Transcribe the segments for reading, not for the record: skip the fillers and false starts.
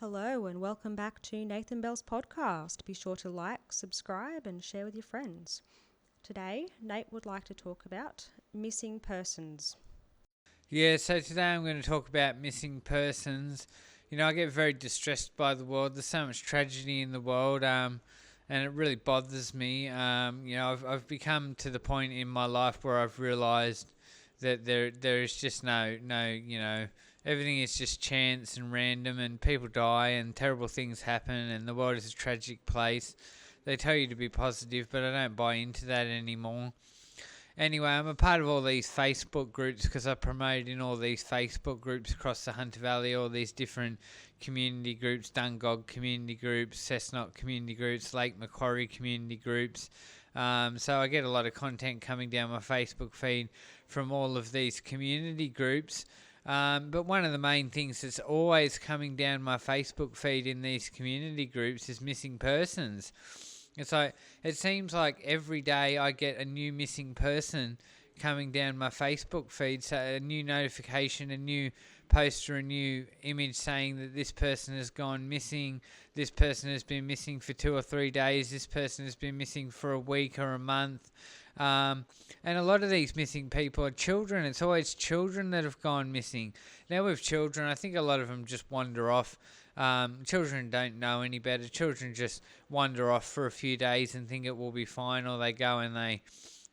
Hello, and welcome back to Nathan Bell's podcast. Be sure to like, subscribe, and share with your friends. Today, Nate would like to talk about missing persons. Yeah, so today I'm going to talk about missing persons. I get very distressed by the world. There's so much tragedy in the world, and it really bothers me. I've become to the point in my life where I've realised that there is just everything is just chance and random, and people die and terrible things happen, and the world is a tragic place. They tell you to be positive, but I don't buy into that anymore. Anyway, I'm a part of all these Facebook groups because I promote in all these Facebook groups across the Hunter Valley, all these different community groups, Dungog community groups, Cessnock community groups, Lake Macquarie community groups. So I get a lot of content coming down my Facebook feed from all of these community groups. But one of the main things that's always coming down my Facebook feed in these community groups is missing persons. It's like it seems like every day I get a new missing person coming down my Facebook feed, so a new notification, a new post, or a new image saying that this person has gone missing, this person has been missing for 2 or 3 days, this person has been missing for a week or a month. And a lot of these missing people are children. It's always children that have gone missing. Now with children, I think a lot of them just wander off. Children don't know any better. Children just wander off for a few days and think it will be fine, or they go and they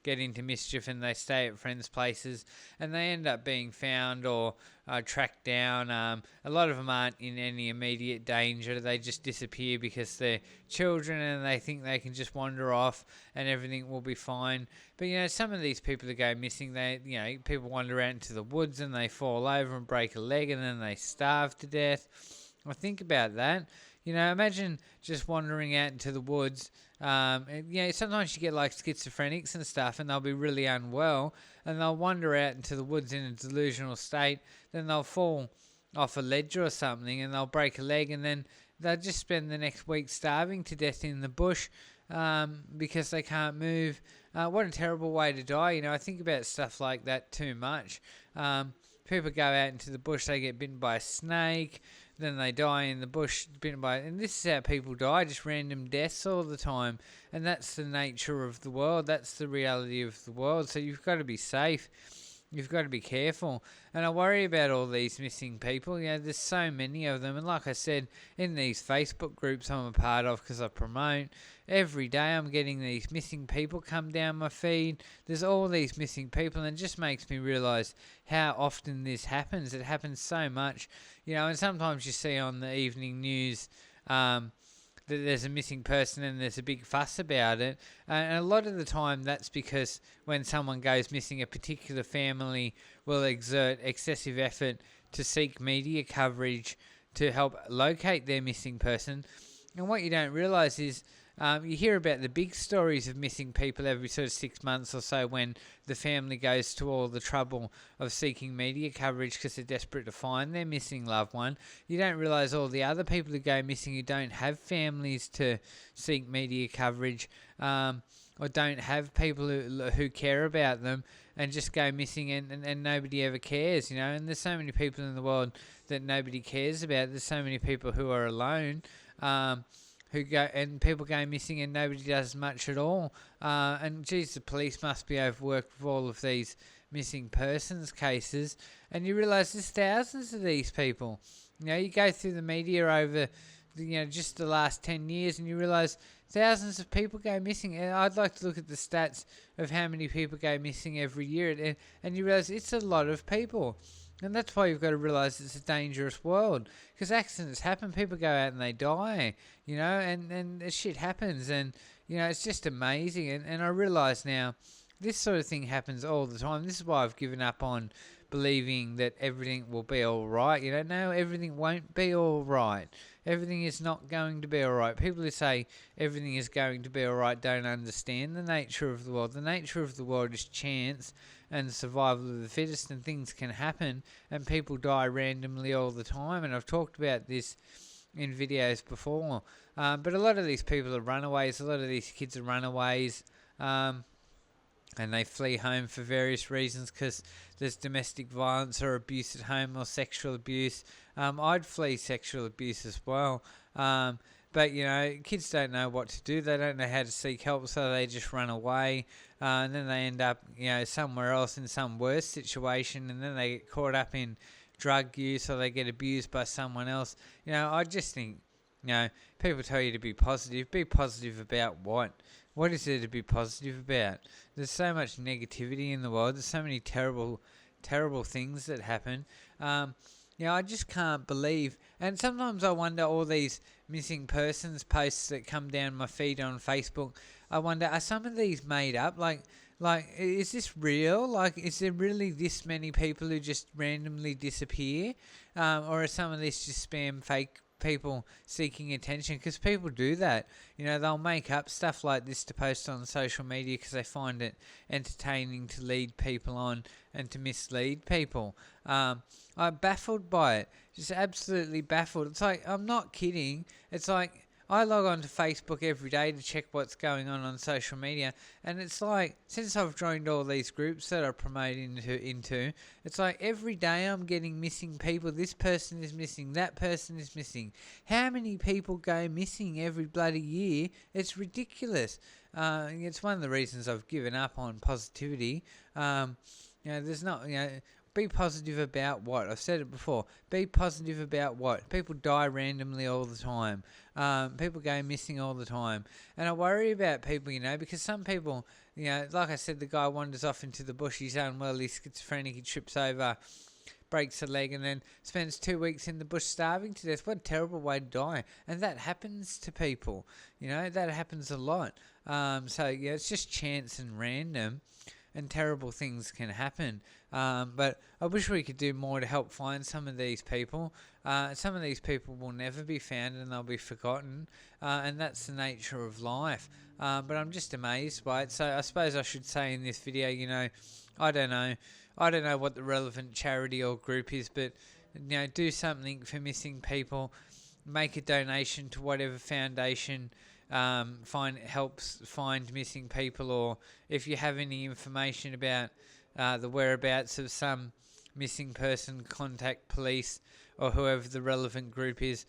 get into mischief and they stay at friends' places and they end up being found or tracked down. A lot of them aren't in any immediate danger. They just disappear because they're children and they think they can just wander off and everything will be fine. But some of these people that go missing, people wander out into the woods and they fall over and break a leg and then they starve to death. I think about that. Imagine just wandering out into the woods. Sometimes you get like schizophrenics and stuff, and they'll be really unwell, and they'll wander out into the woods in a delusional state. Then they'll fall off a ledge or something, and they'll break a leg, and then they'll just spend the next week starving to death in the bush because they can't move. What a terrible way to die. I think about stuff like that too much. People go out into the bush, they get bitten by a snake, then they die in the bush, bitten by, and this is how people die, just random deaths all the time. And that's the nature of the world. That's the reality of the world. So you've got to be safe. You've got to be careful. And I worry about all these missing people. There's so many of them. And like I said, in these Facebook groups I'm a part of because I promote, every day I'm getting these missing people come down my feed. There's all these missing people, and it just makes me realise how often this happens. It happens so much. And sometimes you see on the evening news that there's a missing person and there's a big fuss about it. And a lot of the time that's because when someone goes missing, a particular family will exert excessive effort to seek media coverage to help locate their missing person. And what you don't realise is you hear about the big stories of missing people every sort of 6 months or so when the family goes to all the trouble of seeking media coverage because they're desperate to find their missing loved one. You don't realise all the other people who go missing who don't have families to seek media coverage or don't have people who care about them and just go missing and nobody ever cares, And there's so many people in the world that nobody cares about. There's so many people who are alone. Who go and people go missing and nobody does much at all. And geez, the police must be overworked with all of these missing persons cases. And you realise there's thousands of these people. You go through the media over, just the last 10 years, and you realise thousands of people go missing. And I'd like to look at the stats of how many people go missing every year, and you realise it's a lot of people. And that's why you've got to realise it's a dangerous world. Because accidents happen, people go out and they die, and shit happens. And, it's just amazing. And I realise now this sort of thing happens all the time. This is why I've given up on believing that everything will be all right. No, everything won't be all right. Everything is not going to be all right. People who say everything is going to be all right don't understand the nature of the world. The nature of the world is chance and survival of the fittest, and things can happen, and people die randomly all the time. And I've talked about this in videos before. But a lot of these people are runaways. A lot of these kids are runaways. and they flee home for various reasons because there's domestic violence or abuse at home or sexual abuse. I'd flee sexual abuse as well. But, kids don't know what to do. They don't know how to seek help, so they just run away. And then they end up, somewhere else in some worse situation, and then they get caught up in drug use or they get abused by someone else. I just think, people tell you to be positive. Be positive about what? What is there to be positive about? There's so much negativity in the world. There's so many terrible, terrible things that happen. I just can't believe. And sometimes I wonder, all these missing persons posts that come down my feed on Facebook, I wonder, are some of these made up? Like, is this real? Like, is there really this many people who just randomly disappear? Or are some of these just spam fake people seeking attention? Because people do that. They'll make up stuff like this to post on social media because they find it entertaining to lead people on and to mislead people. I'm baffled by it. Just absolutely baffled. It's like, I'm not kidding. It's like, I log on to Facebook every day to check what's going on social media, and it's like, since I've joined all these groups that I promote into, it's like every day I'm getting missing people. This person is missing, that person is missing. How many people go missing every bloody year? It's ridiculous. It's one of the reasons I've given up on positivity. There's not, be positive about what? I've said it before. Be positive about what? People die randomly all the time. People go missing all the time. And I worry about people, because some people, like I said, the guy wanders off into the bush, he's unwell, he's schizophrenic, he trips over, breaks a leg, and then spends 2 weeks in the bush starving to death. What a terrible way to die. And that happens to people. That happens a lot. It's just chance and random, and terrible things can happen. But I wish we could do more to help find some of these people. Some of these people will never be found and they'll be forgotten. And that's the nature of life. But I'm just amazed by it. So I suppose I should say in this video, I don't know. I don't know what the relevant charity or group is, but, do something for missing people. Make a donation to whatever foundation helps find missing people, or if you have any information about the whereabouts of some missing person, contact police or whoever the relevant group is.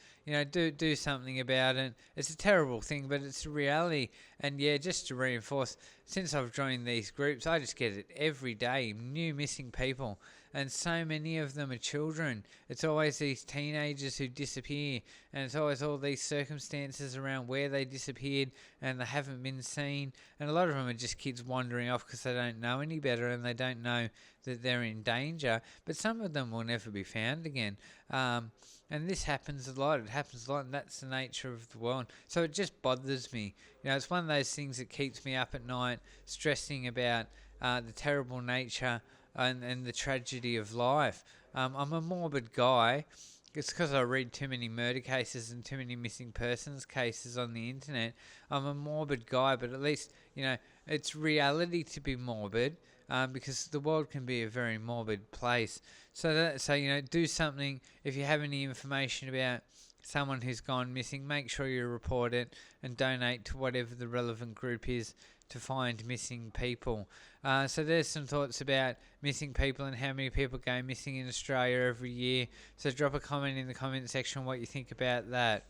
Do something about it. It's a terrible thing, but it's a reality. And just to reinforce, since I've joined these groups, I just get it every day, new missing people. And so many of them are children. It's always these teenagers who disappear, and it's always all these circumstances around where they disappeared and they haven't been seen. And a lot of them are just kids wandering off because they don't know any better and they don't know that they're in danger. But some of them will never be found again. And this happens a lot. It happens a lot, and that's the nature of the world. So it just bothers me. It's one of those things that keeps me up at night, stressing about the terrible nature and the tragedy of life. I'm a morbid guy. It's because I read too many murder cases and too many missing persons cases on the internet. I'm a morbid guy, but at least, it's reality to be morbid, because the world can be a very morbid place. So do something. If you have any information about someone who's gone missing, make sure you report it and donate to whatever the relevant group is to find missing people. So there's some thoughts about missing people and how many people go missing in Australia every year. So drop a comment in the comment section what you think about that.